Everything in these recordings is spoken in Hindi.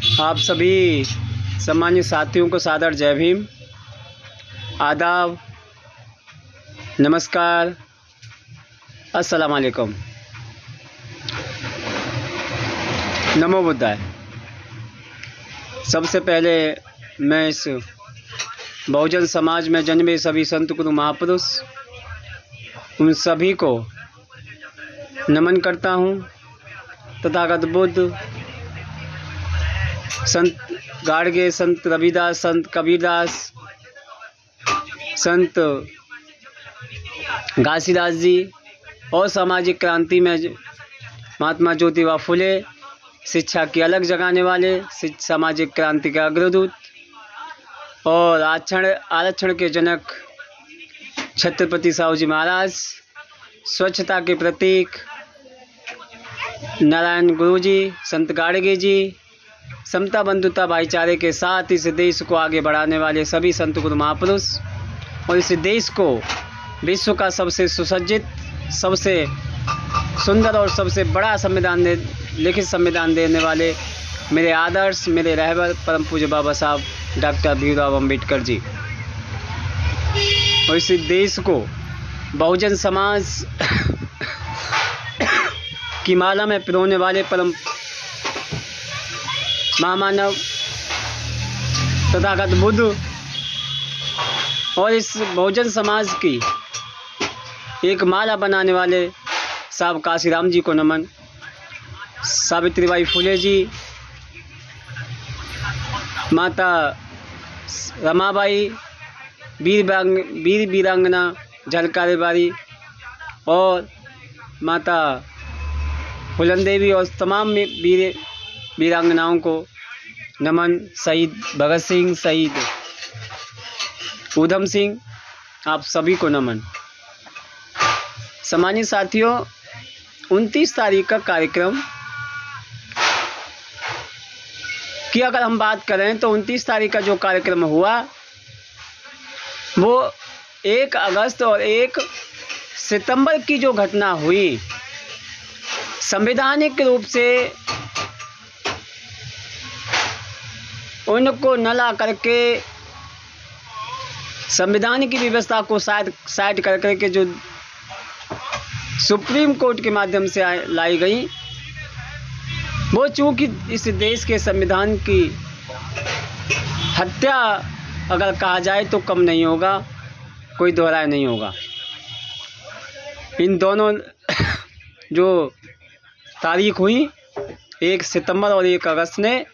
आप सभी सम्मानित साथियों को सादर जय भीम, आदाब, नमस्कार, अस्सलाम वालेकुम, नमो बुद्धाय। सबसे पहले मैं इस बहुजन समाज में जन्मे सभी संत गुरु महापुरुष उन सभी को नमन करता हूँ। तथागत बुद्ध, संत गाड़गे, संत रविदास, संत कबीरदास, संत घासीदास जी और सामाजिक क्रांति में महात्मा ज्योतिबा फुले, शिक्षा की अलग जगाने वाले, सामाजिक क्रांति के अग्रदूत और आरक्षण के जनक छत्रपति साहू जी महाराज, स्वच्छता के प्रतीक नारायण गुरु जी, संत गाड़गे जी, समता बंधुता भाईचारे के साथ इस देश को आगे बढ़ाने वाले सभी संत गुरु महापुरुष और इस देश को विश्व का सबसे सुसज्जित, सबसे सुंदर और सबसे बड़ा लिखित संविधान देने वाले मेरे आदर्श, मेरे रहबर परम पूज्य बाबा साहब डॉक्टर भीमराव अम्बेडकर जी और इस देश को बहुजन समाज की माला में पिरोने वाले परम महामानव तथागत बुद्ध और इस बहुजन समाज की एक माला बनाने वाले साहब काशीराम जी को नमन, सावित्रीबाई फुले जी, माता रमाबाई, वीर वीरांगना झलकारी बारी और माता फुलन देवी और तमाम वीरांगनाओं को नमन, शहीद भगत सिंह, शहीद ऊधम सिंह, आप सभी को नमन। सम्मानित साथियों, 29 तारीख का कार्यक्रम की अगर हम बात करें तो 29 तारीख का जो कार्यक्रम हुआ वो 1 अगस्त और 1 सितंबर की जो घटना हुई, संवैधानिक रूप से उनको न ला करके संविधान की व्यवस्था को साइड कर करके जो सुप्रीम कोर्ट के माध्यम से लाई गई, वो चूंकि इस देश के संविधान की हत्या अगर कहा जाए तो कम नहीं होगा, कोई दोहराया नहीं होगा। इन दोनों जो तारीख हुई 1 सितंबर और 1 अगस्त ने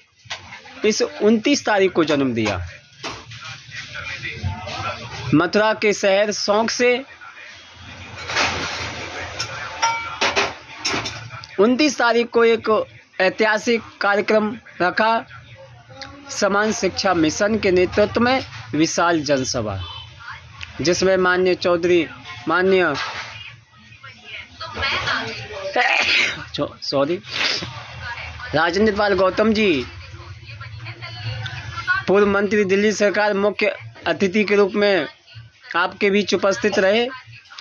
इस 29 तारीख को जन्म दिया। मथुरा के शहर शौक से 29 तारीख को एक ऐतिहासिक कार्यक्रम रखा। समान शिक्षा मिशन के नेतृत्व में विशाल जनसभा, जिसमें माननीय राजेंद्र पाल गौतम जी, पूर्व मंत्री दिल्ली सरकार, मुख्य अतिथि के रूप में आपके बीच उपस्थित रहे।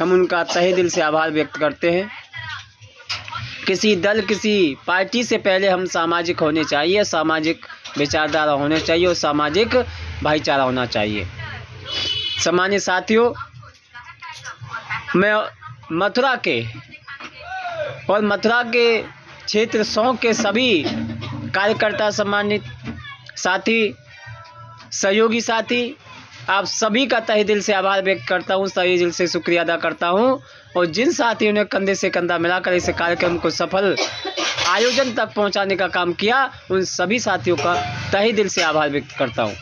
हम उनका तहे दिल से आभार व्यक्त करते हैं। किसी दल, किसी पार्टी से पहले हम सामाजिक होने चाहिए, सामाजिक विचारधारा होने चाहिए और सामाजिक भाईचारा होना चाहिए। सम्मानित साथियों, मैं मथुरा के क्षेत्र 100 के सभी कार्यकर्ता, सम्मानित साथी, सहयोगी साथी, आप सभी का तहे दिल से आभार व्यक्त करता हूँ, तहे दिल से शुक्रिया अदा करता हूँ। और जिन साथियों ने कंधे से कंधा मिलाकर इस कार्यक्रम को सफल आयोजन तक पहुँचाने का काम किया, उन सभी साथियों का तहे दिल से आभार व्यक्त करता हूँ।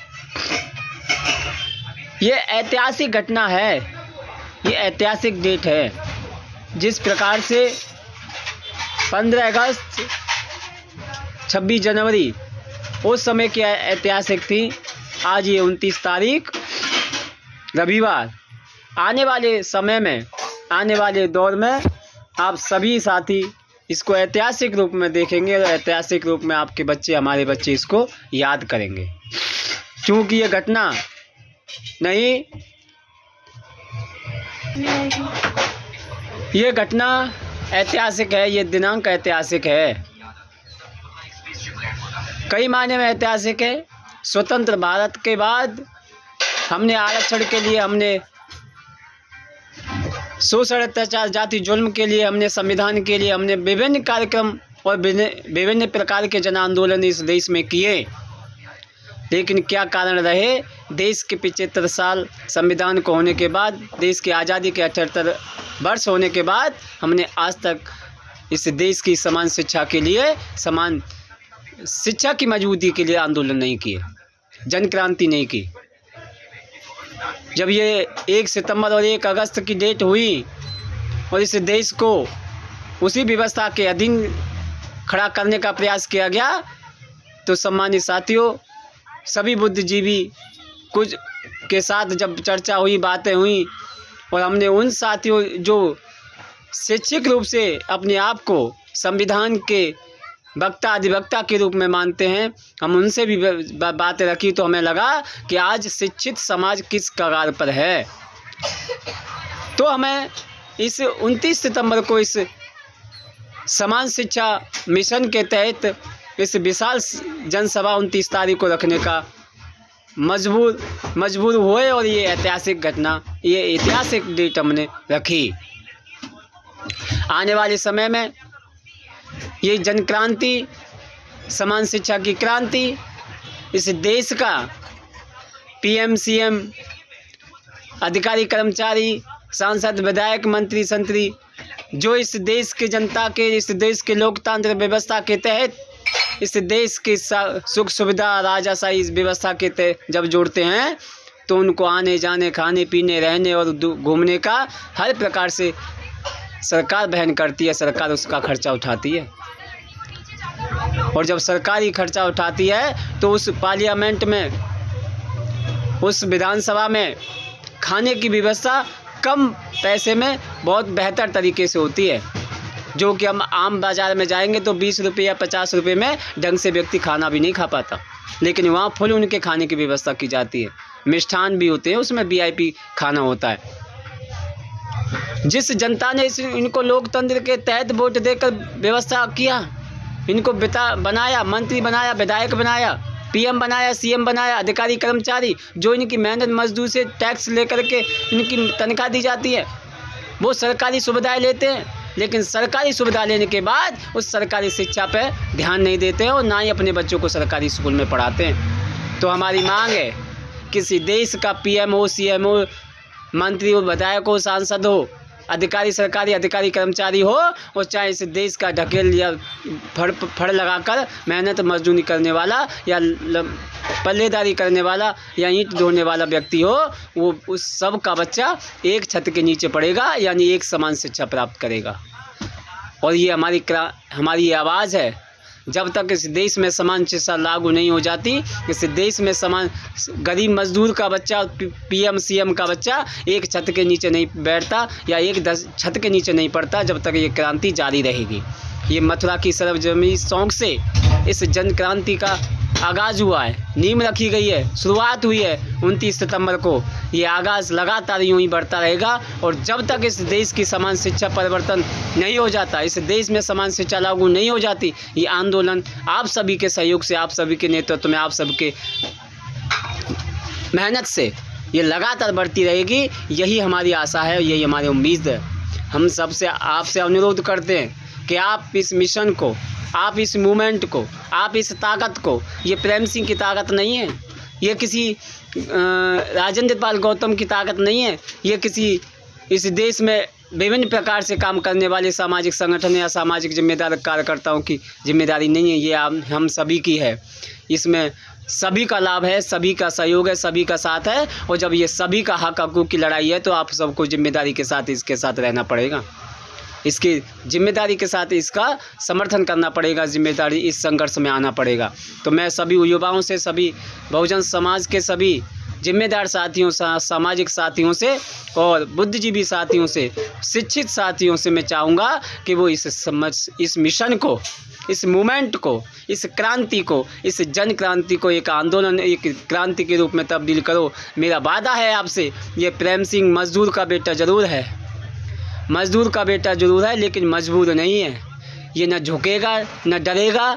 ये ऐतिहासिक घटना है, ये ऐतिहासिक डेट है। जिस प्रकार से 15 अगस्त, 26 जनवरी उस समय की ऐतिहासिक थी, आज ये 29 तारीख रविवार, आने वाले समय में, आने वाले दौर में आप सभी साथी इसको ऐतिहासिक रूप में देखेंगे और ऐतिहासिक रूप में आपके बच्चे, हमारे बच्चे इसको याद करेंगे। क्योंकि ये घटना नहीं, ये घटना ऐतिहासिक है, ये दिनांक ऐतिहासिक है। कई मायने में ऐतिहासिक है। स्वतंत्र भारत के बाद हमने आरक्षण के लिए, हमने शोषण अत्याचार जाति जुल्म के लिए, हमने संविधान के लिए, हमने विभिन्न कार्यक्रम और विभिन्न प्रकार के जन आंदोलन इस देश में किए। लेकिन क्या कारण रहे? देश के 75 साल संविधान को होने के बाद, देश की आज़ादी के 78 वर्ष होने के बाद हमने आज तक इस देश की समान शिक्षा के लिए, समान शिक्षा की मजबूती के लिए आंदोलन नहीं किए, जन क्रांति नहीं की। जब ये 1 सितंबर और 1 अगस्त की डेट हुई और इस देश को उसी व्यवस्था के अधीन खड़ा करने का प्रयास किया गया, तो सम्मानित साथियों, सभी बुद्धिजीवी कुछ के साथ जब चर्चा हुई, बातें हुई, और हमने उन साथियों जो शैक्षिक रूप से अपने आप को संविधान के वक्ता अधिवक्ता के रूप में मानते हैं, हम उनसे भी बातें रखी, तो हमें लगा कि आज शिक्षित समाज किस कगार पर है। तो हमें इस 29 सितंबर को इस समान शिक्षा मिशन के तहत इस विशाल जनसभा 29 तारीख को रखने का मजबूर हुए और ये ऐतिहासिक घटना, ये ऐतिहासिक डेट हमने रखी। आने वाले समय में ये जन क्रांति, समान शिक्षा की क्रांति, इस देश का PM CM, अधिकारी कर्मचारी, सांसद विधायक मंत्री संतरी, जो इस देश के जनता के, इस देश के लोकतांत्रिक व्यवस्था के तहत, इस देश के सुख सुविधा राजाशाही इस व्यवस्था के तहत जब जोड़ते हैं, तो उनको आने जाने, खाने पीने, रहने और घूमने का हर प्रकार से सरकार वहन करती है, सरकार उसका खर्चा उठाती है। और जब सरकारी खर्चा उठाती है तो उस पार्लियामेंट में, उस विधानसभा में खाने की व्यवस्था कम पैसे में बहुत बेहतर तरीके से होती है, जो कि हम आम बाज़ार में जाएंगे तो 20 रुपये या 50 रुपये में ढंग से व्यक्ति खाना भी नहीं खा पाता, लेकिन वहाँ फुल उनके खाने की व्यवस्था की जाती है। मिष्ठान भी होते हैं, उसमें VIP खाना होता है। जिस जनता ने इनको लोकतंत्र के तहत वोट देकर व्यवस्था किया, इनको बनाया, मंत्री बनाया, विधायक बनाया, PM बनाया, CM बनाया, अधिकारी कर्मचारी, जो इनकी मेहनत मजदूर से टैक्स लेकर के इनकी तनख्वाह दी जाती है, वो सरकारी सुविधाएं लेते हैं, लेकिन सरकारी सुविधा लेने के बाद उस सरकारी शिक्षा पे ध्यान नहीं देते हैं और ना ही अपने बच्चों को सरकारी स्कूल में पढ़ाते हैं। तो हमारी मांग है, किसी देश का PM हो, CM हो, मंत्री हो, विधायक हो, सांसद हो, अधिकारी, सरकारी अधिकारी कर्मचारी हो, और चाहे इस देश का ढकेल या फड़ लगाकर मेहनत मजदूरी करने वाला या पल्लेदारी करने वाला या ईंट ढोने वाला व्यक्ति हो, वो उस सब का बच्चा एक छत के नीचे पड़ेगा, यानी एक समान शिक्षा प्राप्त करेगा। और ये हमारी आवाज़ है। जब तक इस देश में समान शिक्षा लागू नहीं हो जाती, इस देश में समान, गरीब मजदूर का बच्चा, PM CM का बच्चा एक छत के नीचे नहीं बैठता या एक छत के नीचे नहीं पड़ता, जब तक ये क्रांति जारी रहेगी। ये मथुरा की सरजमी सौंग से इस जन क्रांति का आगाज़ हुआ है, नींव रखी गई है, शुरुआत हुई है 29 सितंबर को। ये आगाज़ लगातार यूं ही बढ़ता रहेगा, और जब तक इस देश की समान शिक्षा परिवर्तन नहीं हो जाता, इस देश में समान शिक्षा लागू नहीं हो जाती, ये आंदोलन आप सभी के सहयोग से, आप सभी के नेतृत्व में, आप सबके मेहनत से ये लगातार बढ़ती रहेगी। यही हमारी आशा है, यही हमारी उम्मीद है। हम सबसे, आपसे अनुरोध करते हैं कि आप इस मिशन को, आप इस मूवमेंट को, आप इस ताकत को, ये प्रेम सिंह की ताकत नहीं है, ये किसी राजेंद्र पाल गौतम की ताकत नहीं है, ये किसी इस देश में विभिन्न प्रकार से काम करने वाले सामाजिक संगठन या सामाजिक जिम्मेदार कार्यकर्ताओं की जिम्मेदारी नहीं है, ये हम सभी की है। इसमें सभी का लाभ है, सभी का सहयोग है, सभी का साथ है, और जब ये सभी का हक हकूक़ की लड़ाई है, तो आप सबको जिम्मेदारी के साथ इसके साथ रहना पड़ेगा, इसकी जिम्मेदारी के साथ इसका समर्थन करना पड़ेगा, जिम्मेदारी इस संघर्ष में आना पड़ेगा। तो मैं सभी युवाओं से, सभी बहुजन समाज के सभी जिम्मेदार साथियों, सामाजिक साथियों से और बुद्धिजीवी साथियों से, शिक्षित साथियों से मैं चाहूँगा कि वो इस मिशन को, इस मूवमेंट को, इस क्रांति को, इस जन क्रांति को एक आंदोलन, एक क्रांति के रूप में तब्दील करो। मेरा वादा है आपसे, ये प्रेम सिंह मजदूर का बेटा ज़रूर है, मजदूर का बेटा ज़रूर है, लेकिन मजबूर नहीं है। ये न झुकेगा, न डरेगा,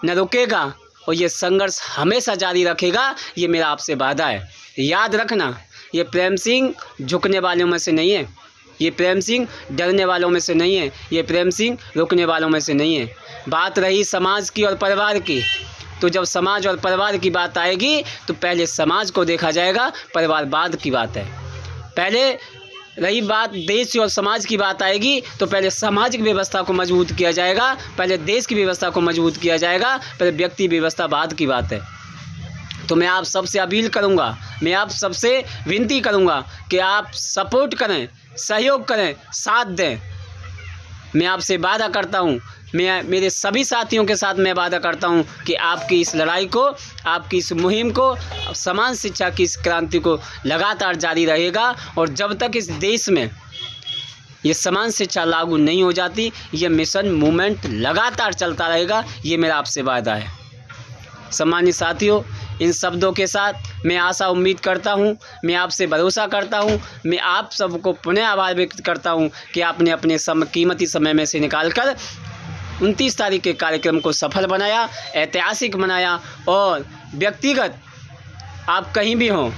न रुकेगा, और ये संघर्ष हमेशा जारी रखेगा, ये मेरा आपसे वादा है। याद रखना, ये प्रेम सिंह झुकने वालों में से नहीं है, ये प्रेम सिंह डरने वालों में से नहीं है, ये प्रेम सिंह रुकने वालों में से नहीं है। बात रही समाज की और परिवार की, तो जब समाज और परिवार की बात आएगी तो पहले समाज को देखा जाएगा, परिवार बाद की बात है। पहले रही बात देश और समाज की बात आएगी तो पहले सामाजिक व्यवस्था को मजबूत किया जाएगा, पहले देश की व्यवस्था को मजबूत किया जाएगा, पहले व्यक्ति व्यवस्था बाद की बात है। तो मैं आप सबसे अपील करूंगा, मैं आप सबसे विनती करूंगा कि आप सपोर्ट करें, सहयोग करें, साथ दें। मैं आपसे वादा करता हूं, मैं मेरे सभी साथियों के साथ मैं वादा करता हूं कि आपकी इस लड़ाई को, आपकी इस मुहिम को, समान शिक्षा की इस क्रांति को लगातार जारी रहेगा। और जब तक इस देश में ये समान शिक्षा लागू नहीं हो जाती, ये मिशन मूवमेंट लगातार चलता रहेगा, ये मेरा आपसे वादा है। सम्मानित साथियों, इन शब्दों के साथ मैं आशा उम्मीद करता हूं, मैं आपसे भरोसा करता हूं, मैं आप सबको पुनः आभार व्यक्त करता हूं कि आपने अपने कीमती समय में से निकालकर 29 तारीख के कार्यक्रम को सफल बनाया, ऐतिहासिक बनाया। और व्यक्तिगत आप कहीं भी हों,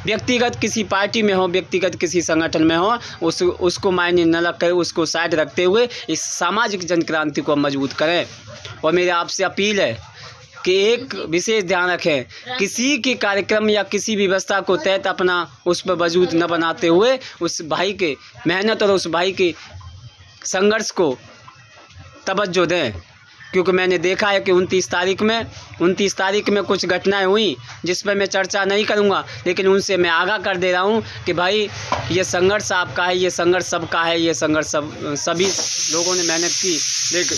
व्यक्तिगत किसी पार्टी में हो, व्यक्तिगत किसी संगठन में हो, उसको मायने न रखकर, उसको साइड रखते हुए इस सामाजिक जन क्रांति को मजबूत करें। और मेरी आपसे अपील है कि एक विशेष ध्यान रखें, किसी के कार्यक्रम या किसी व्यवस्था को तहत अपना उस पर वजूद न बनाते हुए उस भाई के मेहनत और उस भाई के संघर्ष को तवज्जो दें। क्योंकि मैंने देखा है कि 29 तारीख में कुछ घटनाएं हुई जिस पर मैं चर्चा नहीं करूंगा, लेकिन उनसे मैं आगाह कर दे रहा हूं कि भाई ये संघर्ष आपका है, ये संघर्ष सबका है, ये संघर्ष सभी लोगों ने मेहनत की। लेकिन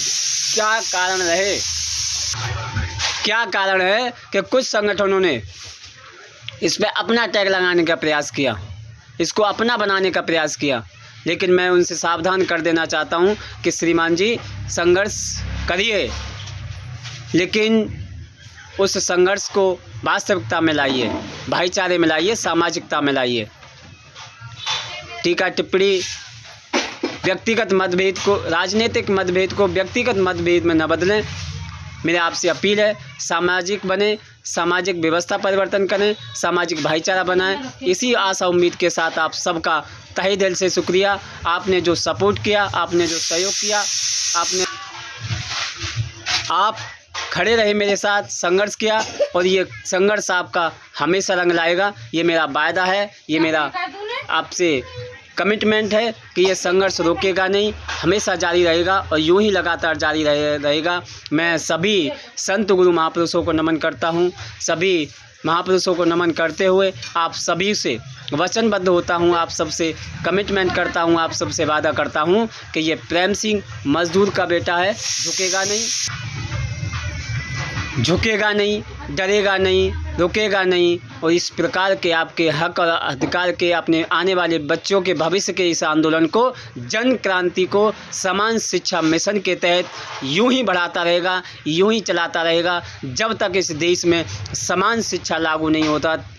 क्या कारण है कि कुछ संगठनों ने इस पर अपना टैग लगाने का प्रयास किया, इसको अपना बनाने का प्रयास किया। लेकिन मैं उनसे सावधान कर देना चाहता हूं कि श्रीमान जी, संघर्ष करिए, लेकिन उस संघर्ष को वास्तविकता में लाइए, भाईचारे में लाइए, सामाजिकता में लाइए। टीका टिप्पणी व्यक्तिगत मतभेद को, राजनीतिक मतभेद को व्यक्तिगत मतभेद में न बदलें। मेरे आपसे अपील है, सामाजिक बने, सामाजिक व्यवस्था परिवर्तन करें, सामाजिक भाईचारा बनाएं। इसी आशा उम्मीद के साथ आप सबका तहे दिल से शुक्रिया। आपने जो सपोर्ट किया, आपने जो सहयोग किया, आप खड़े रहे मेरे साथ, संघर्ष किया, और ये संघर्ष आपका हमेशा रंग लाएगा, ये मेरा वायदा है, ये मेरा आपसे कमिटमेंट है कि ये संघर्ष रुकेगा नहीं, हमेशा जारी रहेगा और यूं ही लगातार जारी रहेगा। मैं सभी संत गुरु महापुरुषों को नमन करता हूं, सभी महापुरुषों को नमन करते हुए आप सभी से वचनबद्ध होता हूं, आप सबसे कमिटमेंट करता हूं, आप सबसे वादा करता हूं कि ये प्रेम सिंह मजदूर का बेटा है, झुकेगा नहीं, डरेगा नहीं, रुकेगा नहीं। और इस प्रकार के आपके हक और अधिकार के, अपने आने वाले बच्चों के भविष्य के इस आंदोलन को, जन क्रांति को समान शिक्षा मिशन के तहत यूं ही बढ़ाता रहेगा, यूं ही चलाता रहेगा जब तक इस देश में समान शिक्षा लागू नहीं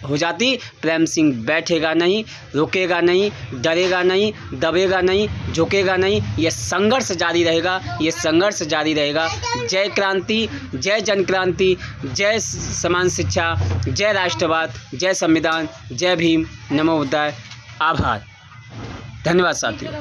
हो जाती। प्रेम सिंह बैठेगा नहीं, रुकेगा नहीं, डरेगा नहीं, दबेगा नहीं, झुकेगा नहीं। ये संघर्ष जारी रहेगा, ये संघर्ष जारी रहेगा। जय क्रांति, जय जन क्रांति, जय समान शिक्षा, जय राष्ट्रवाद, जय संविधान, जय भीम, नमो बुद्धाय। आभार, धन्यवाद साथियों।